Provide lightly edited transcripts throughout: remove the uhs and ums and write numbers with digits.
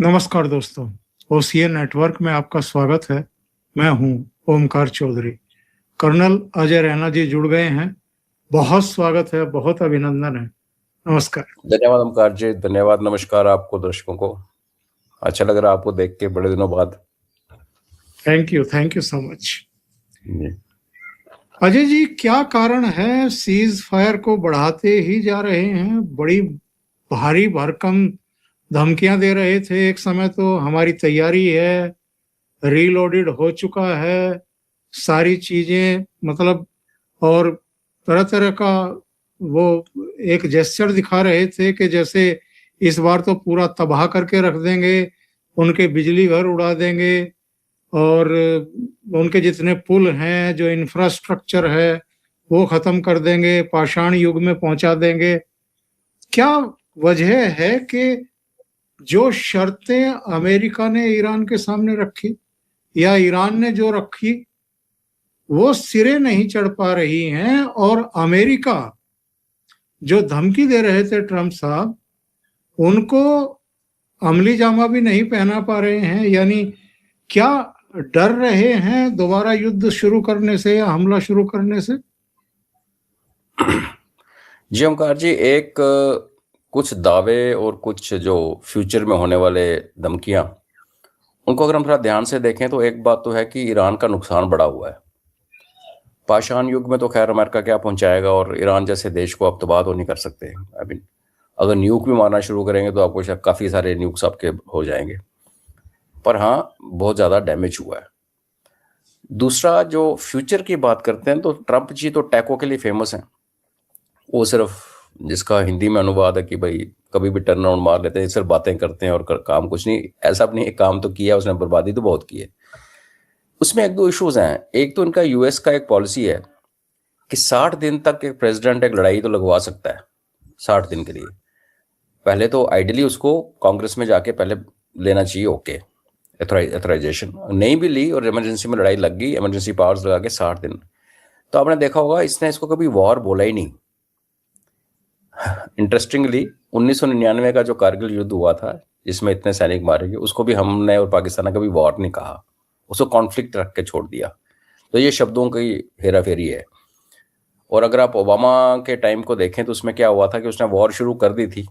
नमस्कार दोस्तों, OCA network में आपका स्वागत है। मैं हूं ओमकार चौधरी। कर्नल अजय रैना जी जुड़ गए हैं। बहुत स्वागत है, बहुत अभिनंदन है। नमस्कार। धन्यवाद ओमकार जी, धन्यवाद। नमस्कार आपको, दर्शकों को। अच्छा लग रहा है आपको देख के बड़े दिनों बाद। Thank you so much. जी। अजय जी, क्या कारण है सीज फायर को बढ़ाते ही जा रहे हैं? बड़ी भारी भरकम धमकियां दे रहे थे एक समय, तो हमारी तैयारी है, रीलोडेड हो चुका है सारी चीजें, मतलब, और तरह तरह का वो एक जेस्चर दिखा रहे थे कि जैसे इस बार तो पूरा तबाह करके रख देंगे, उनके बिजली घर उड़ा देंगे और उनके जितने पुल हैं, जो इंफ्रास्ट्रक्चर है वो खत्म कर देंगे, पाषाण युग में पहुंचा देंगे। क्या वजह है कि जो शर्तें अमेरिका ने ईरान के सामने रखी या ईरान ने जो रखी वो सिरे नहीं चढ़ पा रही हैं, और अमेरिका जो धमकी दे रहे थे ट्रंप साहब, उनको अमली जामा भी नहीं पहना पा रहे हैं? यानी क्या डर रहे हैं दोबारा युद्ध शुरू करने से या हमला शुरू करने से? जी ओमकार जी, एक कुछ दावे और कुछ जो फ्यूचर में होने वाले धमकियां, उनको अगर हम थोड़ा ध्यान से देखें तो एक बात तो है कि ईरान का नुकसान बढ़ा हुआ है। पाषाण युग में तो खैर अमेरिका क्या पहुंचाएगा, और ईरान जैसे देश को आप तबाह तो नहीं कर सकते। आई मीन, अगर न्यूक भी मारना शुरू करेंगे तो आपको शायद काफ़ी सारे न्यूक्स आपके हो जाएंगे, पर हाँ, बहुत ज़्यादा डैमेज हुआ है। दूसरा, जो फ्यूचर की बात करते हैं तो ट्रंप जी तो टैको के लिए फेमस हैं। वो सिर्फ, जिसका हिंदी में अनुवाद है कि भाई कभी भी टर्न अराउंड मार लेते हैं, सिर्फ बातें करते हैं और काम कुछ नहीं। ऐसा भी नहीं, काम तो किया उसने, बर्बादी तो बहुत की है। उसमें एक दो इश्यूज हैं। एक तो इनका यूएस का एक पॉलिसी है कि 60 दिन तक एक प्रेसिडेंट एक लड़ाई तो लगवा सकता है, 60 दिन के लिए। पहले तो आइडियली उसको कांग्रेस में जाके पहले लेना चाहिए, ओके, एथोराइजेशन। नहीं भी ली और इमरजेंसी में लड़ाई लग गई, इमरजेंसी पावर्स लगा के 60 दिन। तो आपने देखा होगा इसने इसको कभी वॉर बोला ही नहीं। इंटरेस्टिंगली 1999 का जो कारगिल युद्ध हुआ था जिसमें इतने सैनिक मारे गए, उसको भी हमने और पाकिस्तान ने कभी वॉर नहीं कहा, उसको कॉन्फ्लिक्ट रख के छोड़ दिया। तो ये शब्दों की हेरा फेरी है। और अगर आप ओबामा के टाइम को देखें तो उसमें क्या हुआ था कि उसने वॉर शुरू कर दी थी,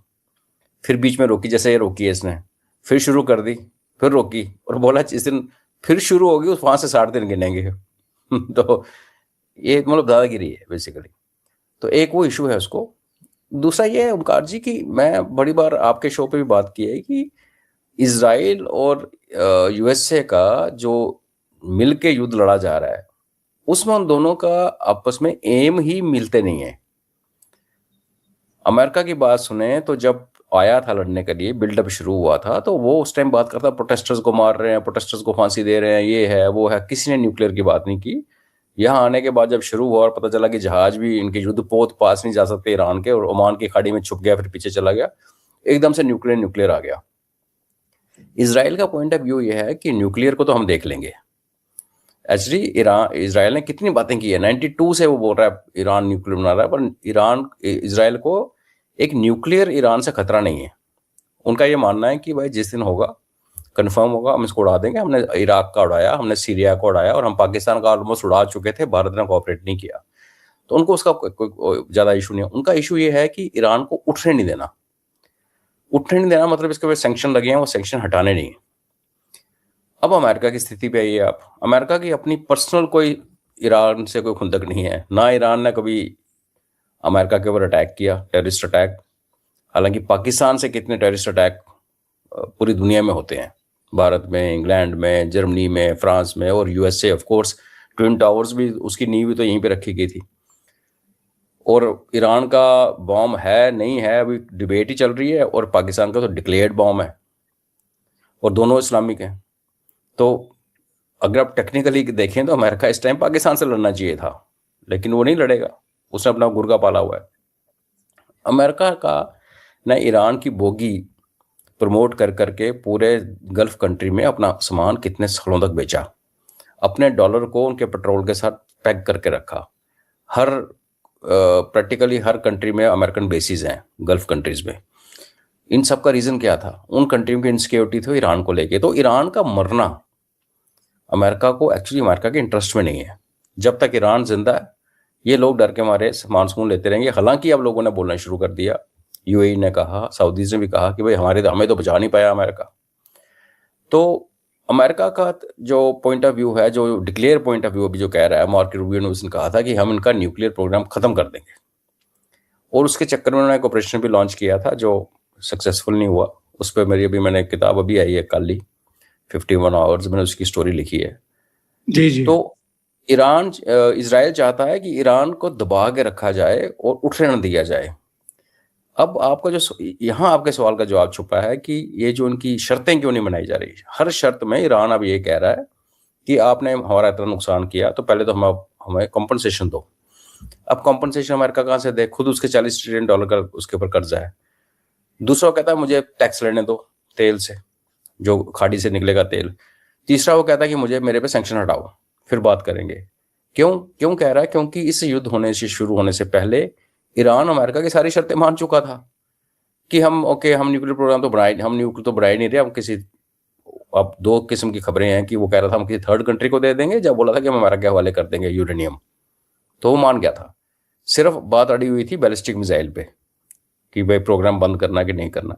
फिर बीच में रोकी, जैसे ये रोकी है इसने, फिर शुरू कर दी, फिर रोकी, और बोला इस दिन फिर शुरू होगी, वहां से 60 दिन गिनेंगे। तो ये मतलब दादागिरी है बेसिकली। तो एक वो इशू है उसको। दूसरा ये है ओमकार जी कि मैं बड़ी बार आपके शो पे भी बात की है कि इजराइल और यूएसए का जो मिल के युद्ध लड़ा जा रहा है, उसमें उन दोनों का आपस में एम ही मिलते नहीं है। अमेरिका की बात सुने तो जब आया था लड़ने के लिए, बिल्डअप शुरू हुआ था, तो वो उस टाइम बात करता प्रोटेस्टर्स को मार रहे हैं, प्रोटेस्टर्स को फांसी दे रहे हैं, ये है वो है, किसी ने न्यूक्लियर की बात नहीं की। यहाँ आने के बाद जब शुरू हुआ और पता चला कि जहाज भी इनके युद्धपोत पास नहीं जा सकते ईरान के, और ओमान की खाड़ी में छुप गया, फिर पीछे चला गया, एकदम से न्यूक्लियर आ गया। इसराइल का पॉइंट ऑफ व्यू ये है कि न्यूक्लियर को तो हम देख लेंगे। एक्चुअली इसराइल ने कितनी बातें की है, 92 से वो बोल रहा है ईरान न्यूक्लियर बना रहा है, पर इसराइल को एक न्यूक्लियर ईरान से खतरा नहीं है। उनका ये मानना है कि भाई जिस दिन होगा, कंफर्म होगा, हम इसको उड़ा देंगे। हमने इराक का उड़ाया, हमने सीरिया का उड़ाया, और हम पाकिस्तान का ऑलमोस्ट उड़ा चुके थे, भारत ने कोऑपरेट नहीं किया। तो उनको उसका कोई ज़्यादा इशू नहीं है। उनका इशू ये है कि ईरान को उठने नहीं देना। उठने नहीं देना मतलब इसके ऊपर सेंक्शन लगे हैं, वो सेंक्शन हटाने नहीं है। अब अमेरिका की स्थिति पे आइए आप। अमेरिका की अपनी पर्सनल कोई ईरान से कोई खुंदक नहीं है, ना ईरान ने कभी अमेरिका के ऊपर अटैक किया, टेररिस्ट अटैक। हालांकि पाकिस्तान से कितने टेररिस्ट अटैक पूरी दुनिया में होते हैं, भारत में, इंग्लैंड में, जर्मनी में, फ्रांस में, और USA of course. Twin towers भी, उसकी नींव भी तो यहीं पे रखी गई थी। और ईरान का बॉम्ब है नहीं है अभी डिबेट ही चल रही है, और पाकिस्तान का तो डिक्लेयर्ड बॉम्ब है, और दोनों इस्लामिक हैं। तो अगर आप टेक्निकली देखें तो अमेरिका इस टाइम पाकिस्तान से लड़ना चाहिए था, लेकिन वो नहीं लड़ेगा, उसने अपना गुर्गा पाला हुआ है। अमेरिका का न ईरान की बोगी प्रमोट कर करके पूरे गल्फ कंट्री में अपना सामान कितने सालों तक बेचा, अपने डॉलर को उनके पेट्रोल के साथ पैक करके रखा। प्रैक्टिकली हर कंट्री में अमेरिकन बेसिस हैं, गल्फ कंट्रीज में। इन सब का रीजन क्या था? उन कंट्रियों की इनसिक्योरिटी थी ईरान को लेके। तो ईरान का मरना अमेरिका को, एक्चुअली अमेरिका के इंटरेस्ट में नहीं है। जब तक ईरान जिंदा है ये लोग डर के मारे मानसून लेते रहेंगे। हालांकि अब लोगों ने बोलना शुरू कर दिया, यूएई ने कहा, सऊदीज ने भी कहा कि भाई हमें तो बचा नहीं पाया अमेरिका। तो अमेरिका का जो पॉइंट ऑफ व्यू है, जो डिक्लेयर पॉइंट ऑफ व्यू अभी जो कह रहा है, मार्को रूबियो ने उसने कहा था कि हम इनका न्यूक्लियर प्रोग्राम खत्म कर देंगे। और उसके चक्कर में उन्होंने एक ऑपरेशन भी लॉन्च किया था जो सक्सेसफुल नहीं हुआ। उस पर मैंने एक किताब अभी आई है कल ही, 51 आवर्स, मैंने उसकी स्टोरी लिखी है। जी जी। तो इजराइल चाहता है कि ईरान को दबा के रखा जाए और उठने न दिया जाए। अब आपका यहाँ आपके सवाल का जवाब छुपा है कि ये जो उनकी शर्तें क्यों नहीं बनाई जा रही। हर शर्त में ईरान अब ये कह रहा है कि आपने हमारा इतना नुकसान किया तो पहले तो हमें कॉम्पनसेशन दो। अब कॉम्पनसेशन अमेरिका कहाँ से दे? खुद उसके $40 ट्रिलियन का उसके ऊपर कर्जा है। दूसरा कहता है मुझे टैक्स लेने दो तेल से, जो खाड़ी से निकलेगा तेल। तीसरा वो कहता है कि मुझे मेरे पे सैंक्शन हटाओ, फिर बात करेंगे। क्यों कह रहा है? क्योंकि इस युद्ध होने से शुरू होने से पहले ईरान अमेरिका की सारी शर्तें मान चुका था कि हम न्यूक्लियर प्रोग्राम तो बढ़ाए, हम न्यूक्लियर तो बढ़ा ही नहीं रहे, हम किसी, अब दो किस्म की खबरें हैं कि वो कह रहा था हम किसी थर्ड कंट्री को दे देंगे, जब बोला था कि हम अमेरिका के हवाले कर देंगे यूरेनियम, तो वो मान गया था। सिर्फ बात अड़ी हुई थी बैलिस्टिक मिसाइल पे कि भाई प्रोग्राम बंद करना कि नहीं करना।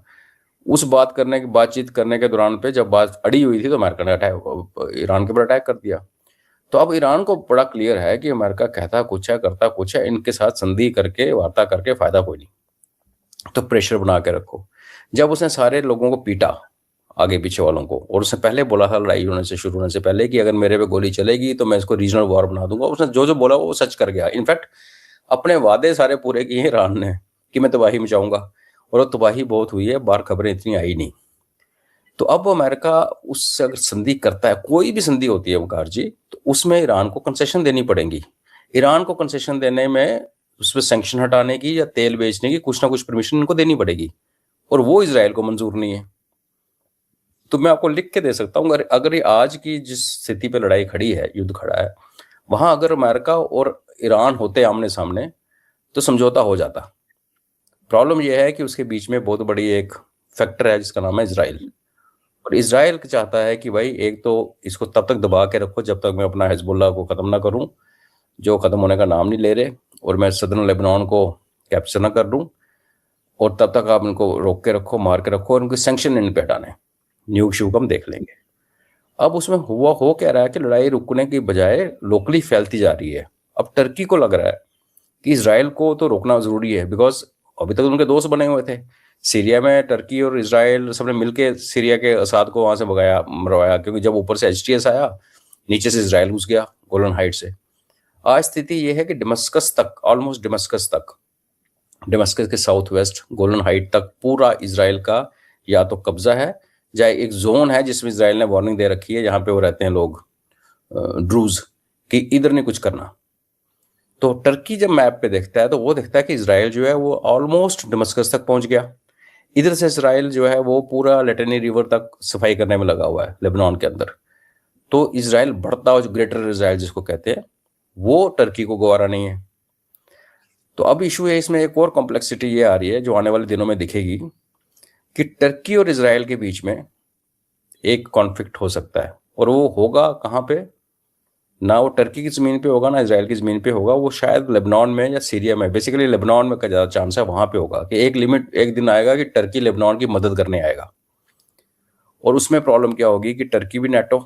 उस बातचीत करने के दौरान पे जब बात अड़ी हुई थी तो अमेरिका ने ईरान के ऊपर अटैक कर दिया। तो अब ईरान को बड़ा क्लियर है कि अमेरिका कहता कुछ है करता कुछ है, इनके साथ संधि करके वार्ता करके फायदा कोई नहीं, तो प्रेशर बना के रखो। जब उसने सारे लोगों को पीटा, आगे पीछे वालों को, और उसने पहले बोला था लड़ाई होने से शुरू होने से पहले कि अगर मेरे पे गोली चलेगी तो मैं इसको रीजनल वॉर बना दूंगा, उसने जो जो बोला वो सच कर गया। इनफैक्ट अपने वादे सारे पूरे किए ईरान ने कि मैं तबाही मचाऊंगा, और वो तबाही बहुत हुई है, बाहर खबरें इतनी आई नहीं। तो अब अमेरिका उससे अगर संधि करता है, कोई भी संधि होती है वकार जी, तो उसमें ईरान को कंसेशन देनी पड़ेगी। ईरान को कंसेशन देने में उसमें सैंक्शन हटाने की या तेल बेचने की कुछ ना कुछ परमिशन इनको देनी पड़ेगी, और वो इजराइल को मंजूर नहीं है। तो मैं आपको लिख के दे सकता हूँ, अगर ये आज की जिस स्थिति पे लड़ाई खड़ी है, युद्ध खड़ा है, वहां अगर अमेरिका और ईरान होते आमने सामने तो समझौता हो जाता। प्रॉब्लम यह है कि उसके बीच में बहुत बड़ी एक फैक्टर है जिसका नाम है इजराइल। और इजराइल चाहता है कि भाई एक तो इसको तब तक दबा के रखो जब तक मैं अपना हिजबुल्लाह को ख़त्म ना करूं, जो ख़त्म होने का नाम नहीं ले रहे, और मैं सदर्न लेबनान को कैप्चर ना कर लूं, और तब तक आप इनको रोक के रखो, मार के रखो, और उनके सैंक्शन इन पे हटाने, न्यूक श्यूक हम देख लेंगे। अब उसमें हो क्या रहा है कि लड़ाई रुकने की बजाय लोकली फैलती जा रही है। अब टर्की को लग रहा है कि इजराइल को तो रोकना ज़रूरी है, बिकॉज अभी तक उनके दोस्त बने हुए थे। सीरिया में टर्की और इजराइल सबने मिलके सीरिया के असाद को वहाँ से मरवाया, क्योंकि जब ऊपर से HTS आया, नीचे से इजराइल घुस गया गोलन हाइट से। आज स्थिति ये है कि डमस्कस तक, ऑलमोस्ट डमस्कस के साउथ वेस्ट गोलन हाइट तक पूरा इजराइल का या तो कब्जा है, या एक जोन है जिसमें इजराइल ने वार्निंग दे रखी है, जहाँ पे वो रहते हैं लोग ड्रूज, कि इधर नहीं कुछ करना। तो टर्की जब मैप पे देखता है तो वो देखता है कि इजराइल जो है वो ऑलमोस्ट डमस्कस तक पहुंच गया। इधर से इजराइल जो है वो पूरा लेटनी रिवर तक सफाई करने में लगा हुआ है लेबनान के अंदर। तो इजराइल बढ़ता हुआ, जो ग्रेटर इजराइल जिसको कहते हैं, वो टर्की को गवारा नहीं है। तो अब इशू है इसमें, एक और कॉम्प्लेक्सिटी ये आ रही है जो आने वाले दिनों में दिखेगी कि टर्की और इजराइल के बीच में एक कॉन्फ्लिक्ट हो सकता है, और वो होगा कहाँ पे? ना वो टर्की की ज़मीन पे होगा ना इजराइल की ज़मीन पे होगा, वो शायद लेबनान में या सीरिया में, बेसिकली लेबनान में का ज़्यादा चांस है, वहाँ पे होगा कि एक दिन आएगा कि टर्की लेबनान की मदद करने आएगा। और उसमें प्रॉब्लम क्या होगी कि टर्की भी नेटो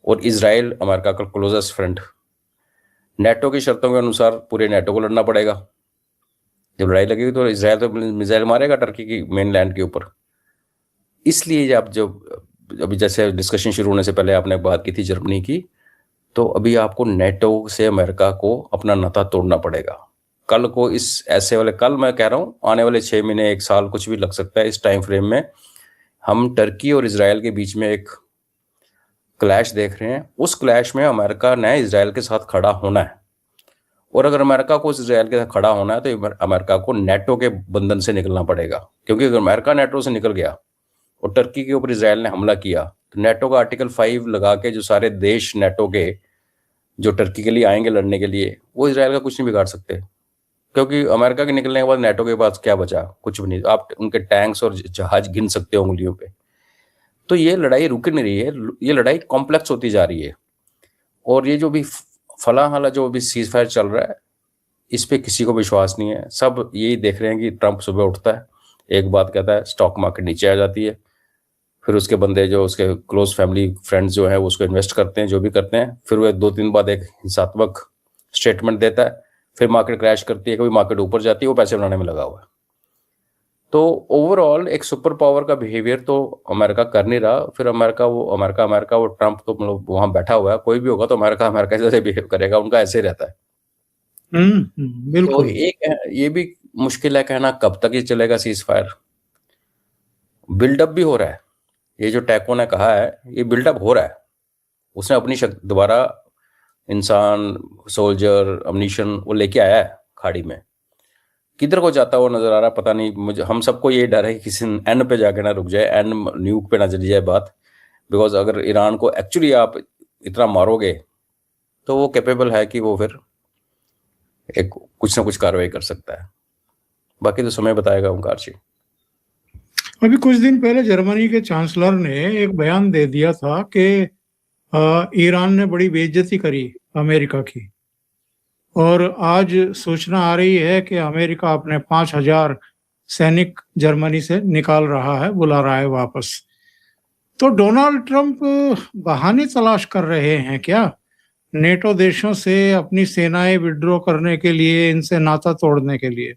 और इजराइल अमेरिका का क्लोजेस्ट फ्रेंड, नेटो की शर्तों के अनुसार पूरे नेटो को लड़ना पड़ेगा। जब लड़ाई लगेगी तो इजराइल तो मिसाइल मारेगा टर्की की मेन लैंड के ऊपर। इसलिए अभी जैसे डिस्कशन शुरू होने से पहले आपने बात की थी जर्मनी की, तो अभी आपको नेटो से अमेरिका को अपना नाता तोड़ना पड़ेगा। कल को कल मैं कह रहा हूँ, आने वाले 6 महीने 1 साल कुछ भी लग सकता है, इस टाइम फ्रेम में हम टर्की और इजराइल के बीच में एक क्लैश देख रहे हैं। उस क्लैश में अमेरिका ने इजराइल के साथ खड़ा होना है, और अगर अमेरिका को इजराइल के साथ खड़ा होना है तो अमेरिका को नेटो के बंधन से निकलना पड़ेगा। क्योंकि अगर अमेरिका नेटो से निकल गया और टर्की के ऊपर इजराइल ने हमला किया, तो नेटो का आर्टिकल 5 लगा के जो सारे देश नेटो के जो टर्की के लिए आएंगे लड़ने के लिए, वो इजराइल का कुछ नहीं बिगाड़ सकते। क्योंकि अमेरिका के निकलने के बाद नेटो के पास क्या बचा? कुछ भी नहीं। आप उनके टैंक्स और जहाज गिन सकते हो उंगलियों पे। तो ये लड़ाई रुक नहीं रही है, ये लड़ाई कॉम्प्लेक्स होती जा रही है। और ये जो भी फलाहाला जो भी सीज फायर चल रहा है, इस पे किसी को विश्वास नहीं है। सब यही देख रहे हैं कि ट्रंप सुबह उठता है, एक बात कहता है, स्टॉक मार्केट नीचे आ जाती है, फिर उसके बंदे जो उसके क्लोज फैमिली फ्रेंड्स जो है वो उसको इन्वेस्ट करते हैं, जो भी करते हैं, फिर वो 2-3 बाद एक हिंसात्मक स्टेटमेंट देता है, फिर मार्केट क्रैश करती है, कभी मार्केट ऊपर जाती है, वो पैसे बनाने में लगा हुआ है। तो ओवरऑल एक सुपर पावर का बिहेवियर तो अमेरिका कर नहीं रहा। फिर अमेरिका वो ट्रंप तो मतलब वहां बैठा हुआ है, कोई भी होगा तो अमेरिका जैसे बिहेव करेगा, उनका ऐसे ही रहता है। तो बिल्कुल। एक ये भी मुश्किल है कहना कब तक ये चलेगा सीज फायर। बिल्डअप भी हो रहा है, ये जो टैको ने कहा है ये बिल्डअप हो रहा है। उसने अपनी दोबारा इंसान, सोल्जर, अम्नीशन वो लेके आया है खाड़ी में। किधर को जाता हुआ नजर आ रहा है पता नहीं। मुझे हम सबको ये डर है कि किसी एंड पे जाके ना रुक जाए, एंड न्यूक पे ना चली जाए बात। बिकॉज अगर ईरान को एक्चुअली आप इतना मारोगे तो वो कैपेबल है कि वो फिर एक कुछ ना कुछ कार्रवाई कर सकता है। बाकी तो समय बताएगा ओंकार जी। अभी कुछ दिन पहले जर्मनी के चांसलर ने एक बयान दे दिया था कि ईरान ने बड़ी बेइज्जती करी अमेरिका की, और आज सूचना आ रही है कि अमेरिका अपने 5,000 सैनिक जर्मनी से निकाल रहा है, बुला रहा है वापस। तो डोनाल्ड ट्रंप बहाने तलाश कर रहे हैं क्या नेटो देशों से अपनी सेनाएं विड्रॉ करने के लिए, इनसे नाता तोड़ने के लिए?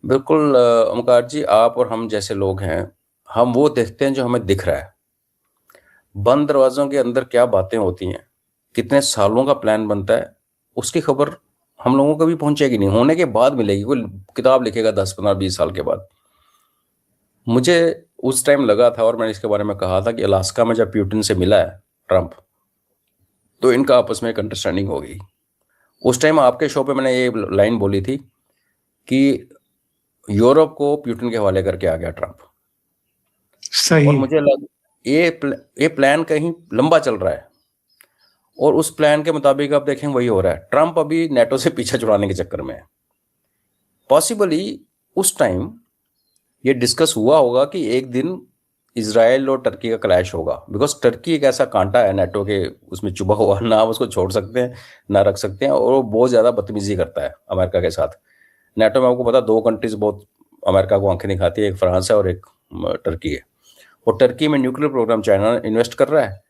बिल्कुल ओमकार जी, आप और हम जैसे लोग हैं, हम वो देखते हैं जो हमें दिख रहा है। बंद दरवाजों के अंदर क्या बातें होती हैं, कितने सालों का प्लान बनता है, उसकी खबर हम लोगों को भी पहुंचेगी नहीं, होने के बाद मिलेगी। कोई किताब लिखेगा 10-15-20 साल के बाद। मुझे उस टाइम लगा था, और मैंने इसके बारे में कहा था, कि अलास्का में जब प्यूटिन से मिला है ट्रंप, तो इनका आपस में एक अंडरस्टैंडिंग हो गई। उस टाइम आपके शो पे मैंने ये लाइन बोली थी कि यूरोप को प्यूटिन के हवाले करके आ गया ट्रंप। सही। और मुझे लगा ये प्लान कहीं लंबा चल रहा है, और उस प्लान के मुताबिक आप देखें वही हो रहा है। ट्रंप अभी नेटो से पीछा छुड़ाने के चक्कर में है। पॉसिबली उस टाइम ये डिस्कस हुआ होगा कि एक दिन इजराइल और टर्की का क्लैश होगा, बिकॉज टर्की एक ऐसा कांटा है नेटो के उसमें चुभा हुआ, ना आप उसको छोड़ सकते हैं ना रख सकते हैं, और वो बहुत ज़्यादा बदतमीजी करता है अमेरिका के साथ। नेटो में आपको पता 2 कंट्रीज बहुत अमेरिका को आंखें दिखाती है, एक फ्रांस है और एक टर्की है। और टर्की में न्यूक्लियर प्रोग्राम चाइना इन्वेस्ट कर रहा है,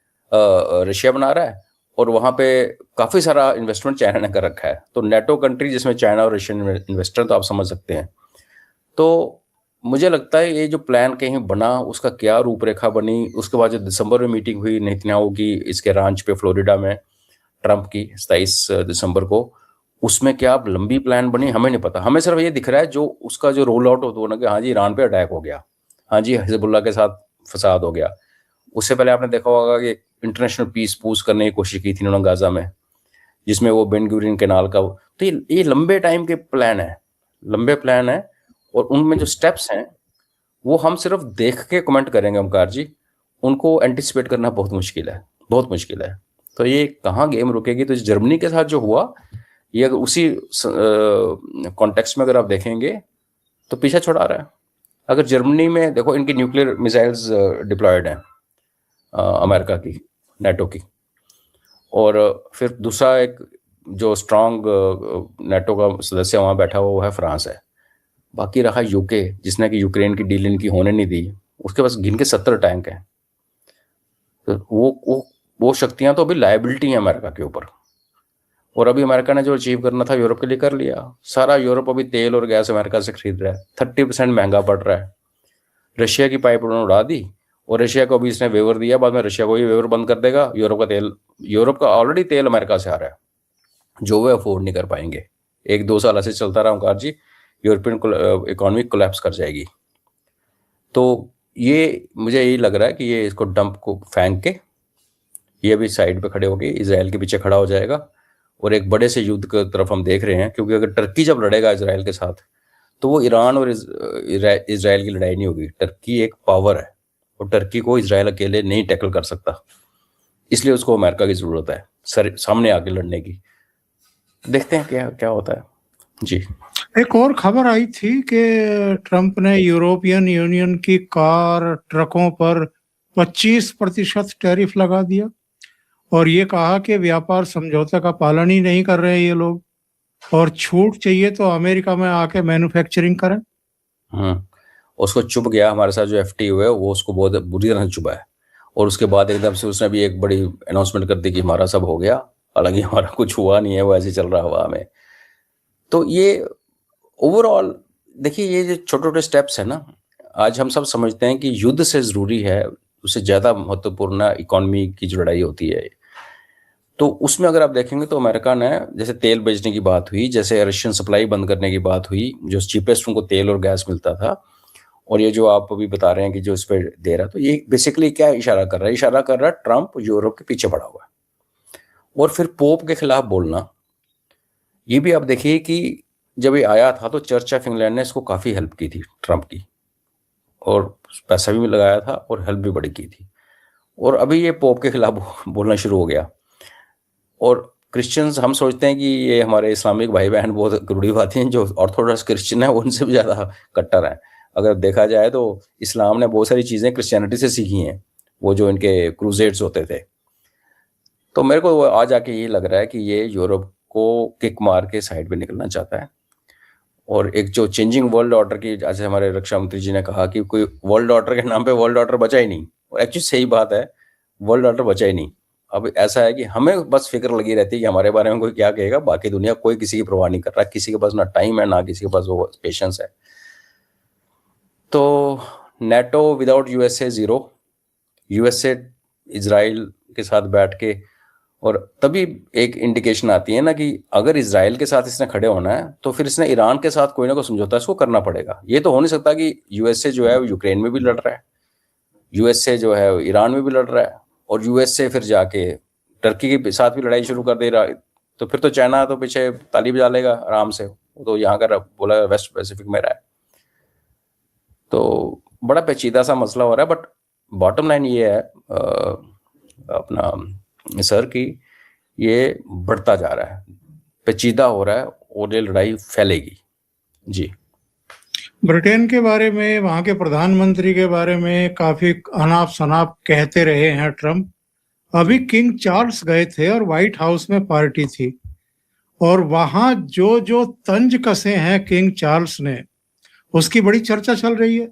रशिया बना रहा है, और वहाँ पे काफ़ी सारा इन्वेस्टमेंट चाइना ने कर रखा है। तो नेटो कंट्री जिसमें चाइना और रशियन इन्वेस्टर, तो आप समझ सकते हैं। तो मुझे लगता है ये जो प्लान कहीं बना, उसका क्या रूपरेखा बनी, उसके बाद जो दिसंबर में मीटिंग हुई नेतन्याहू की इसके रांच पे फ्लोरिडा में ट्रंप की 27 दिसंबर को, उसमें क्या लंबी प्लान बनी हमें नहीं पता। हमें सिर्फ ये दिख रहा है जो उसका जो रोल आउट होता है कि हाँ जी ईरान पे अटैक हो गया, हाँ जी हिजबुल्लाह के साथ फसाद हो गया। उससे पहले आपने देखा होगा कि इंटरनेशनल पीस पूस करने की कोशिश की थी उन्होंने गाजा में, जिसमें वो बेन गुरियन कैनाल का। तो ये लंबे टाइम के प्लान है, लंबे प्लान है, और उनमें जो स्टेप्स हैं वो हम सिर्फ देख के कमेंट करेंगे ओमकार जी, उनको एंटिसिपेट करना बहुत मुश्किल है, बहुत मुश्किल है। तो ये कहाँ गेम रुकेगी? तो जर्मनी के साथ जो हुआ, ये अगर उसी कॉन्टेक्स्ट में अगर आप देखेंगे तो पीछा छुड़ा रहा है। अगर जर्मनी में देखो, इनकी न्यूक्लियर मिसाइल्स डिप्लॉयड हैं अमेरिका की, नेटो की, और फिर दूसरा एक जो स्ट्रांग नेटो का सदस्य वहाँ बैठा हुआ वो है फ्रांस है। बाकी रहा यूके, जिसने कि यूक्रेन की डील इनकी होने नहीं दी, उसके पास गिन के 70 टैंक हैं। तो वो शक्तियां तो अभी लायबिलिटी हैं अमेरिका के ऊपर। और अभी अमेरिका ने जो अचीव करना था यूरोप के लिए कर लिया। सारा यूरोप अभी तेल और गैस अमेरिका से खरीद रहा है, 30% महंगा पड़ रहा है। रशिया की पाइप उन्होंने उड़ा दी, और रशिया को अभी इसने वेवर दिया, बाद में रशिया को ये वेवर बंद कर देगा। यूरोप का ऑलरेडी तेल अमेरिका से आ रहा है, जो वे अफोर्ड नहीं कर पाएंगे। 1-2 साल ऐसे चलता रहा ओंकार जी, यूरोपियन इकोनॉमी कोलैप्स कर जाएगी। तो ये मुझे यही लग रहा है कि ये इसको डंप को फेंक के ये अभी साइड पे खड़े होके इजराइल के पीछे खड़ा हो जाएगा, और एक बड़े से युद्ध की तरफ हम देख रहे हैं। क्योंकि अगर टर्की जब लड़ेगा इजराइल के साथ, तो वो ईरान और इजराइल की लड़ाई नहीं होगी। टर्की एक पावर है, और टर्की को इजराइल अकेले नहीं टैकल कर सकता, इसलिए उसको अमेरिका की जरूरत है सामने आके लड़ने की। देखते हैं क्या क्या होता है। जी। एक और खबर आई थी कि ट्रंप ने यूरोपियन यूनियन की कार ट्रकों पर 25% टैरिफ लगा दिया और ये कहा कि व्यापार समझौते का पालन ही नहीं कर रहे ये लोग और छूट चाहिए तो अमेरिका में आके मैन्युफैक्चरिंग करें। उसको चुभ गया, हमारे साथ जो एफटीओ है वो उसको बहुत बुरी तरह चुभा है, और उसके बाद एकदम से उसने भी एक बड़ी अनाउंसमेंट कर दी कि हमारा सब हो गया, हालांकि हमारा कुछ हुआ नहीं है, वो ऐसे चल रहा हुआ हमें। तो ये ओवरऑल देखिए, ये जो छोटे छोटे स्टेप्स है ना, आज हम सब समझते हैं कि युद्ध से ज़रूरी है, उससे ज़्यादा महत्वपूर्ण इकोनॉमी की जो लड़ाई होती है। तो उसमें अगर आप देखेंगे तो अमेरिका ने, जैसे तेल बेचने की बात हुई, जैसे रशियन सप्लाई बंद करने की बात हुई, जो चीपेस्ट उनको तेल और गैस मिलता था, और ये जो आप अभी बता रहे हैं कि जो इस पर दे रहा है, तो ये बेसिकली क्या इशारा कर रहा है? इशारा कर रहा है ट्रंप यूरोप के पीछे पड़ा हुआ है। और फिर पोप के खिलाफ बोलना, ये भी आप देखिए कि जब ये आया था तो चर्च ऑफ इंग्लैंड ने इसको काफ़ी हेल्प की थी ट्रंप की, और पैसा भी लगाया था और हेल्प भी बड़ी की थी। और अभी ये पोप के खिलाफ बोलना शुरू हो गया। और क्रिश्चियंस, हम सोचते हैं कि ये हमारे इस्लामिक भाई बहन बहुत रूढ़िवादी हैं, जो ऑर्थोडॉक्स क्रिश्चियन है उनसे भी ज़्यादा कट्टर हैं। अगर देखा जाए तो इस्लाम ने बहुत सारी चीज़ें क्रिश्चियनिटी से सीखी हैं, वो जो इनके क्रूसेड्स होते थे। तो मेरे को आज आके ये लग रहा है कि ये यूरोप को किक मार के साइड पे निकलना चाहता है। और एक जो चेंजिंग वर्ल्ड ऑर्डर की, जैसे हमारे रक्षा मंत्री जी ने कहा कि कोई वर्ल्ड ऑर्डर के नाम पे वर्ल्ड ऑर्डर बचा ही नहीं, और एक्चुअली सही बात है, वर्ल्ड ऑर्डर बचा ही नहीं। अब ऐसा है कि हमें बस फिक्र लगी रहती है कि हमारे बारे में कोई क्या कहेगा, बाकी दुनिया कोई किसी की परवाह नहीं कर रहा, किसी के पास ना टाइम है ना किसी के पास वो पेशेंस है। तो NATO without USA zero, USA Israel के साथ बैठ के, और तभी एक इंडिकेशन आती है ना कि अगर इजराइल के साथ इसने खड़े होना है तो फिर इसने ईरान के साथ कोई ना कोई समझौता इसको करना पड़ेगा। ये तो हो नहीं सकता कि यूएसए जो है वो यूक्रेन में भी लड़ रहा है, यूएसए जो है ईरान में भी लड़ रहा है, और यूएसए फिर जाके टर्की के साथ भी लड़ाई शुरू कर दे रहा है। तो फिर तो चाइना तो पीछे ताली बजा लेगा आराम से, वो तो यहाँ का बोला वेस्ट पैसिफिक में रहा है। तो बड़ा पेचीदा सा मसला हो रहा है। बट बॉटम लाइन ये है अपना सर की, ये बढ़ता जा रहा है, पेचीदा हो रहा है, और ये लड़ाई फैलेगी। जी। ब्रिटेन के बारे में, वहां के प्रधानमंत्री के बारे में काफी अनाप शनाप कहते रहे हैं ट्रंप। अभी किंग चार्ल्स गए थे और व्हाइट हाउस में पार्टी थी, और वहां जो जो तंज कसे हैं किंग चार्ल्स ने, उसकी बड़ी चर्चा चल रही है।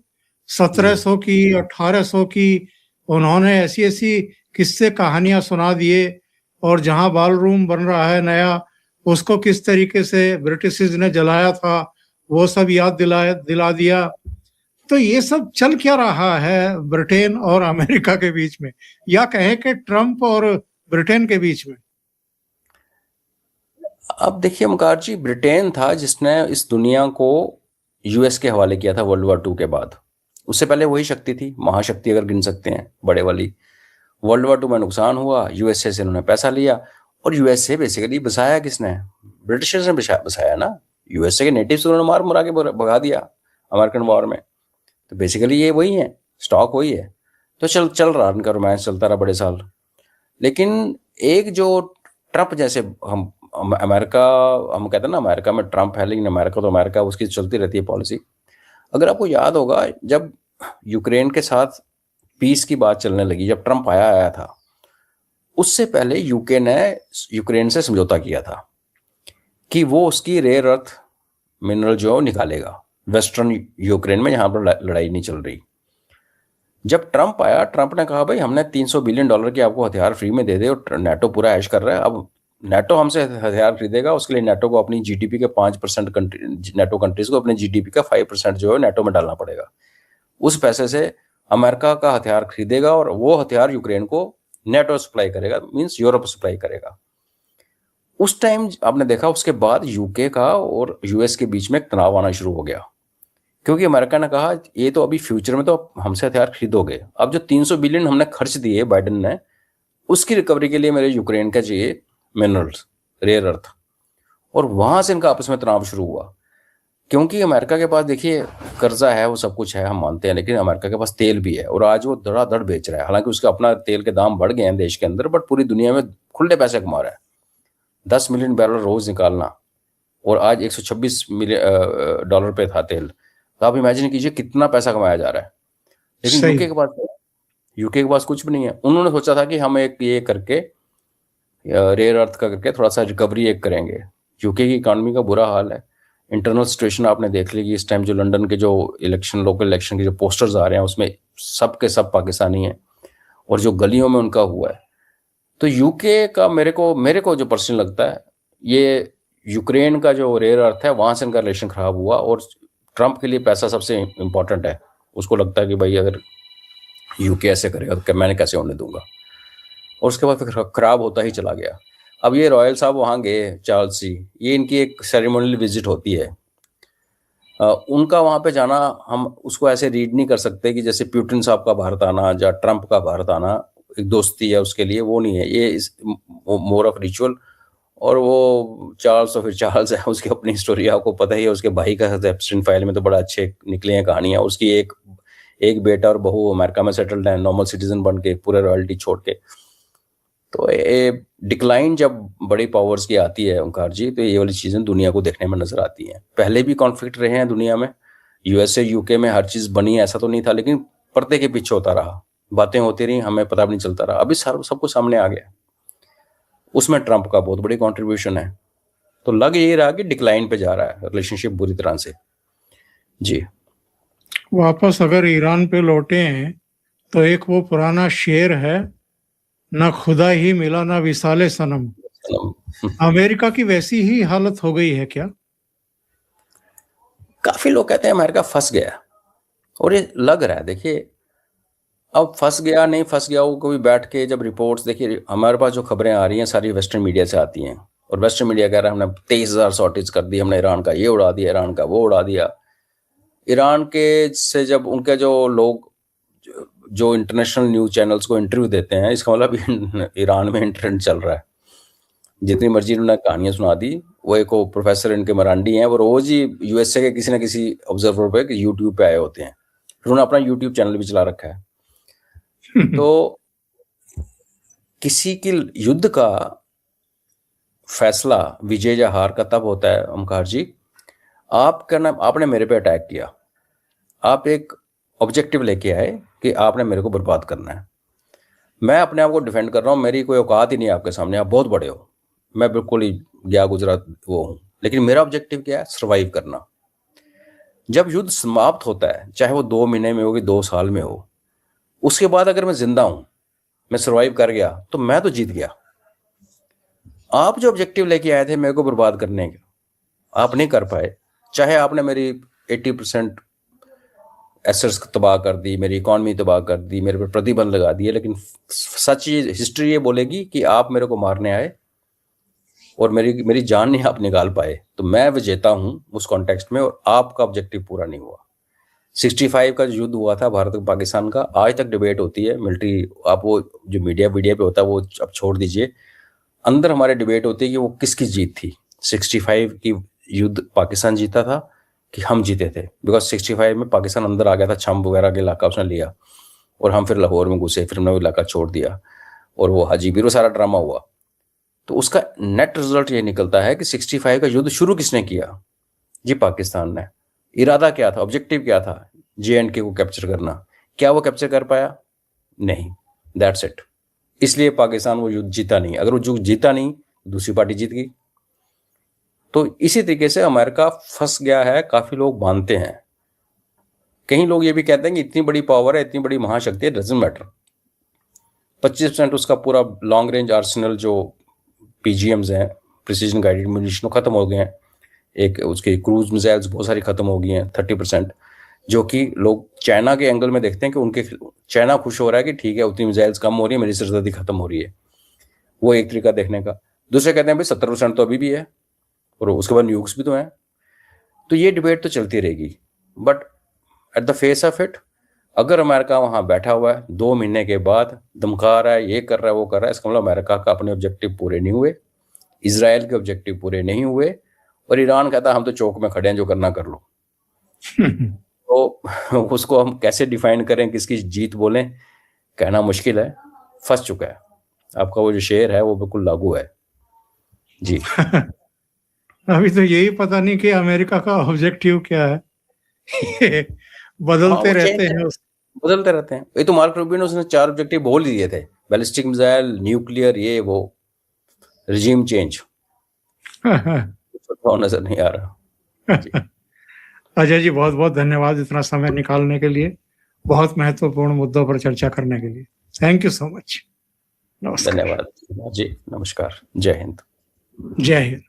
1700 की, 1800 की, उन्होंने ऐसी ऐसी किस्से कहानियां सुना दिए, और जहां बाल रूम बन रहा है नया, उसको किस तरीके से ब्रिटिशर्स ने जलाया था वो सब याद दिला दिया। तो ये सब चल क्या रहा है ब्रिटेन और अमेरिका के बीच में, या कहें कि ट्रंप और ब्रिटेन के बीच में? अब देखिए मुकार जी, ब्रिटेन था जिसने इस दुनिया को यूएस के हवाले किया था वर्ल्ड वॉर 2 के बाद। उससे पहले वही शक्ति थी, महाशक्ति अगर गिन सकते हैं बड़े वाली। वर्ल्ड वॉर 2 में नुकसान हुआ, यूएसए से उन्होंने पैसा लिया, और यूएसए बेसिकली बसाया किसने? ब्रिटिशर्स ने बसाया ना। यूएसए के नेटिव्स उन्होंने मार मुरा के भगा दिया अमेरिकन वॉर में। तो बेसिकली ये वही है, स्टॉक वही है। तो चल रहा, उनका रोमांस चलता रहा बड़े साल। लेकिन एक जो ट्रंप जैसे, हम अमेरिका, हम कहते हैं ना अमेरिका में ट्रंप है, लेकिन अमेरिका तो अमेरिका, उसकी चलती रहती है पॉलिसी। अगर आपको याद होगा, जब यूक्रेन के साथ पीस की बात चलने लगी, जब ट्रंप आया था, उससे पहले यूके ने यूक्रेन से समझौता किया था कि वो उसकी रेयर अर्थ मिनरल जो निकालेगा वेस्टर्न यूक्रेन में, जहां पर लड़ाई नहीं चल रही। जब ट्रंप आया, ट्रंप ने कहा भाई हमने $300 बिलियन के आपको हथियार फ्री में दे दे, और नेटो पूरा ऐश कर रहा है। अब नेटो हमसे हथियार खरीदेगा, उसके लिए नेटो को अपनी जीडीपी के 5% नेटो कंट्रीज को अपने जीडीपी का 5% जो है नेटो में डालना पड़ेगा। उस पैसे से अमेरिका का हथियार खरीदेगा, और वो हथियार यूक्रेन को नेटो सप्लाई करेगा, मींस यूरोप सप्लाई करेगा। उस टाइम आपने देखा, उसके बाद यूके का और यूएस के बीच में तनाव आना शुरू हो गया, क्योंकि अमेरिका ने कहा ये तो अभी फ्यूचर में तो हमसे हथियार खरीदोगे, अब जो 300 बिलियन हमने खर्च दिए बाइडेन ने, उसकी रिकवरी के लिए मेरे यूक्रेन का चाहिए मिनरल्स, रेयर अर्थ। और वहां से इनका आपस में तनाव शुरू हुआ, क्योंकि अमेरिका के पास देखिए कर्जा है, वो सब कुछ है, हम मानते हैं, लेकिन अमेरिका के पास तेल भी है, और आज वो धड़ाधड़ बेच रहा है। हालांकि उसका अपना तेल के दाम बढ़ गए हैं देश के अंदर, बट पूरी दुनिया में खुले पैसे कमा रहा है। 10 मिलियन बैरल रोज निकालना, और आज 126 मिलियन डॉलर पे था तेल। तो आप इमेजिन कीजिए कितना पैसा कमाया जा रहा है। लेकिन सही। यूके के पास कुछ भी नहीं है। उन्होंने सोचा था कि हम एक ये करके रेयर अर्थ का करके थोड़ा सा रिकवरी एक करेंगे। यूके की इकॉनमी का बुरा हाल है। इंटरनल सिचुएशन आपने देख ली कि इस टाइम जो लंदन के जो लोकल इलेक्शन के जो पोस्टर्स आ रहे हैं उसमें सब के सब पाकिस्तानी हैं, और जो गलियों में उनका हुआ है। तो यूके का मेरे को जो पर्सनल लगता है, ये यूक्रेन का जो रेयर अर्थ है वहाँ से इनका रिलेशन खराब हुआ, और ट्रंप के लिए पैसा सबसे इम्पोर्टेंट है। उसको लगता है कि भाई अगर यूके ऐसे करेगा तो मैं कैसे होने दूंगा, और उसके बाद फिर खराब होता ही चला गया। अब ये रॉयल साहब वहाँ गए, चार्ल्स जी, ये इनकी एक सेरेमोनियल विजिट होती है। उनका वहाँ पे जाना हम उसको ऐसे रीड नहीं कर सकते कि जैसे प्यूटिन साहब का भारत आना या ट्रंप का भारत आना एक दोस्ती है उसके लिए, वो नहीं है। ये मोर ऑफ रिचुअल। और वो चार्ल्स और फिर चार्ल्स है, उसकी अपनी स्टोरी आपको पता ही है। उसके भाई का एप्स्टीन फाइल में तो बड़ा अच्छे निकले हैं कहानियाँ। उसकी एक बेटा और बहू अमेरिका में सेटल्ड है, नॉर्मल सिटीजन बन के, पूरे रॉयल्टी छोड़ के। तो ये डिक्लाइन जब बड़ी पावर्स की आती है ओंकार जी, तो ये वाली चीज़ें दुनिया को देखने में नजर आती हैं। पहले भी कॉन्फ्लिक्ट रहे हैं दुनिया में, यूएसए यूके में हर चीज़ बनी ऐसा तो नहीं था, लेकिन पर्दे के पीछे होता रहा, बातें होती रही, हमें पता भी नहीं चलता रहा। अभी सब कुछ सामने आ गया। उसमें ट्रंप का बहुत बड़ी कंट्रीब्यूशन है। तो लग ये रहा कि डिक्लाइन पे जा रहा है रिलेशनशिप बुरी तरह से। जी, वापस अगर ईरान पे लौटे हैं तो एक वो पुराना शेर है, ना खुदा ही मिला ना विसाले सनम। अमेरिका की वैसी ही हालत हो गई है क्या? काफी लोग कहते हैं अमेरिका फंस गया, और ये लग रहा है। देखिए, अब फंस गया नहीं फंस गया, वो कभी बैठ के जब रिपोर्ट्स देखिए, हमारे पास जो खबरें आ रही हैं सारी वेस्टर्न मीडिया से आती हैं, और वेस्टर्न मीडिया कह रहा है हमने 23,000 सॉर्टेज कर दी, हमने ईरान का ये उड़ा दिया, ईरान का वो उड़ा दिया। ईरान के से जब उनके जो लोग जो इंटरनेशनल न्यूज चैनल्स को इंटरव्यू देते हैं, इसका मतलब ईरान में इंटरनेट चल रहा है। जितनी मर्जी उन्होंने कहानियां सुना दी। वो एक प्रोफेसर इनके मरांडी हैं, वो रोज ही यूएसए के किसी ना किसी ऑब्जर्वर पे यूट्यूब पे आए होते हैं। उन्होंने अपना यूट्यूब चैनल भी चला रखा है। तो किसी की युद्ध का फैसला विजय या हार का तब होता है ओमकार जी, आपने मेरे पे अटैक किया, आप एक ऑब्जेक्टिव लेके आए कि आपने मेरे को बर्बाद करना है। मैं अपने आप को डिफेंड कर रहा हूँ, मेरी कोई औकात ही नहीं आपके सामने, आप बहुत बड़े हो, मैं बिल्कुल ही गया गुजरा वो हूँ, लेकिन मेरा ऑब्जेक्टिव क्या है? सर्वाइव करना। जब युद्ध समाप्त होता है, चाहे वो 2 महीने में हो कि 2 साल में हो, उसके बाद अगर मैं जिंदा हूं, मैं सर्वाइव कर गया, तो मैं तो जीत गया। आप जो ऑब्जेक्टिव लेके आए थे मेरे को बर्बाद करने के, आप नहीं कर पाए। चाहे आपने मेरी 80% एसेट्स तबाह कर दी, मेरी इकॉनमी तबाह कर दी, मेरे पर प्रतिबंध लगा दिए, लेकिन सच हिस्ट्री ये बोलेगी कि आप मेरे को मारने आए और मेरी जान नहीं आप निकाल पाए। तो मैं विजेता हूं उस कॉन्टेक्स्ट में, और आपका ऑब्जेक्टिव पूरा नहीं हुआ। 65 का जो युद्ध हुआ था भारत और पाकिस्तान का, आज तक डिबेट होती है मिलिट्री, आप वो जो मीडिया पे होता है वो अब छोड़ दीजिए, अंदर हमारे डिबेट होती है कि वो किसकी जीत थी। 65 की युद्ध पाकिस्तान जीता था कि हम जीते थे, बिकॉज 65 में पाकिस्तान अंदर आ गया था, छम वगैरह के इलाका उसने लिया, और हम फिर लाहौर में घुसे, फिर हमने वो इलाका छोड़ दिया, और वो हाजीबीर सारा ड्रामा हुआ। तो उसका नेट रिजल्ट ये निकलता है कि 65 का युद्ध शुरू किसने किया? जी, पाकिस्तान ने। इरादा क्या था, ऑब्जेक्टिव क्या था? JNK को कैप्चर करना। क्या वो कैप्चर कर पाया? नहीं। That's it. इसलिए पाकिस्तान वो युद्ध जीता नहीं। अगर वो युद्ध जीता नहीं, दूसरी पार्टी जीत गई। तो इसी तरीके से अमेरिका फंस गया है, काफी लोग मानते हैं। कई लोग ये भी कहते हैं कि इतनी बड़ी पावर है, इतनी बड़ी महाशक्ति है, डजंट मैटर। 25% उसका पूरा लॉन्ग रेंज आर्सेनल जो PGMs हैं, प्रिसीजन गाइडेड म्यूनिशन, खत्म हो गए हैं। एक उसके क्रूज मिसाइल्स बहुत सारी खत्म हो गई हैं, 30%, जो कि लोग चाइना के एंगल में देखते हैं कि उनके चाइना खुश हो रहा है कि ठीक है उतनी मिसाइल्स कम हो रही है, मेरी सरदर्दी खत्म हो रही है। वो एक तरीका देखने का। दूसरे कहते हैं भाई 70% तो अभी भी है, और उसके बाद न्यूक्स भी तो हैं। तो ये डिबेट तो चलती रहेगी, but at the face of it, अगर अमेरिका वहां बैठा हुआ है 2 महीने के बाद धमका रहा है, ये कर रहा है, वो कर रहा है, इसका मतलब अमेरिका का अपने ऑब्जेक्टिव पूरे नहीं हुए, इजराइल के ऑब्जेक्टिव पूरे नहीं हुए, और ईरान कहता हम तो चौक में खड़े हैं, जो करना कर लो। तो उसको हम कैसे डिफाइन करें, किसकी जीत बोलें, कहना मुश्किल है। फंस चुका है। आपका वो जो शेर है वो बिल्कुल लागू है। जी। अभी तो यही पता नहीं कि अमेरिका का ऑब्जेक्टिव क्या है। ये बदलते वो रहते चेंज हैं। बदलते रहते हैं। ये तो मार्क रूबियो ने उसने 4 ऑब्जेक्टिव बोल ही दिए थे, बैलिस्टिक मिसाइल, न्यूक्लियर, ये वो, रिजीम चेंज नजर नहीं आ रहा जी। अजय जी, बहुत बहुत धन्यवाद इतना समय निकालने के लिए, बहुत महत्वपूर्ण मुद्दों पर चर्चा करने के लिए। Thank you so much. नमस्कार। धन्यवाद जी, नमस्कार, जय हिंद। जय हिंद।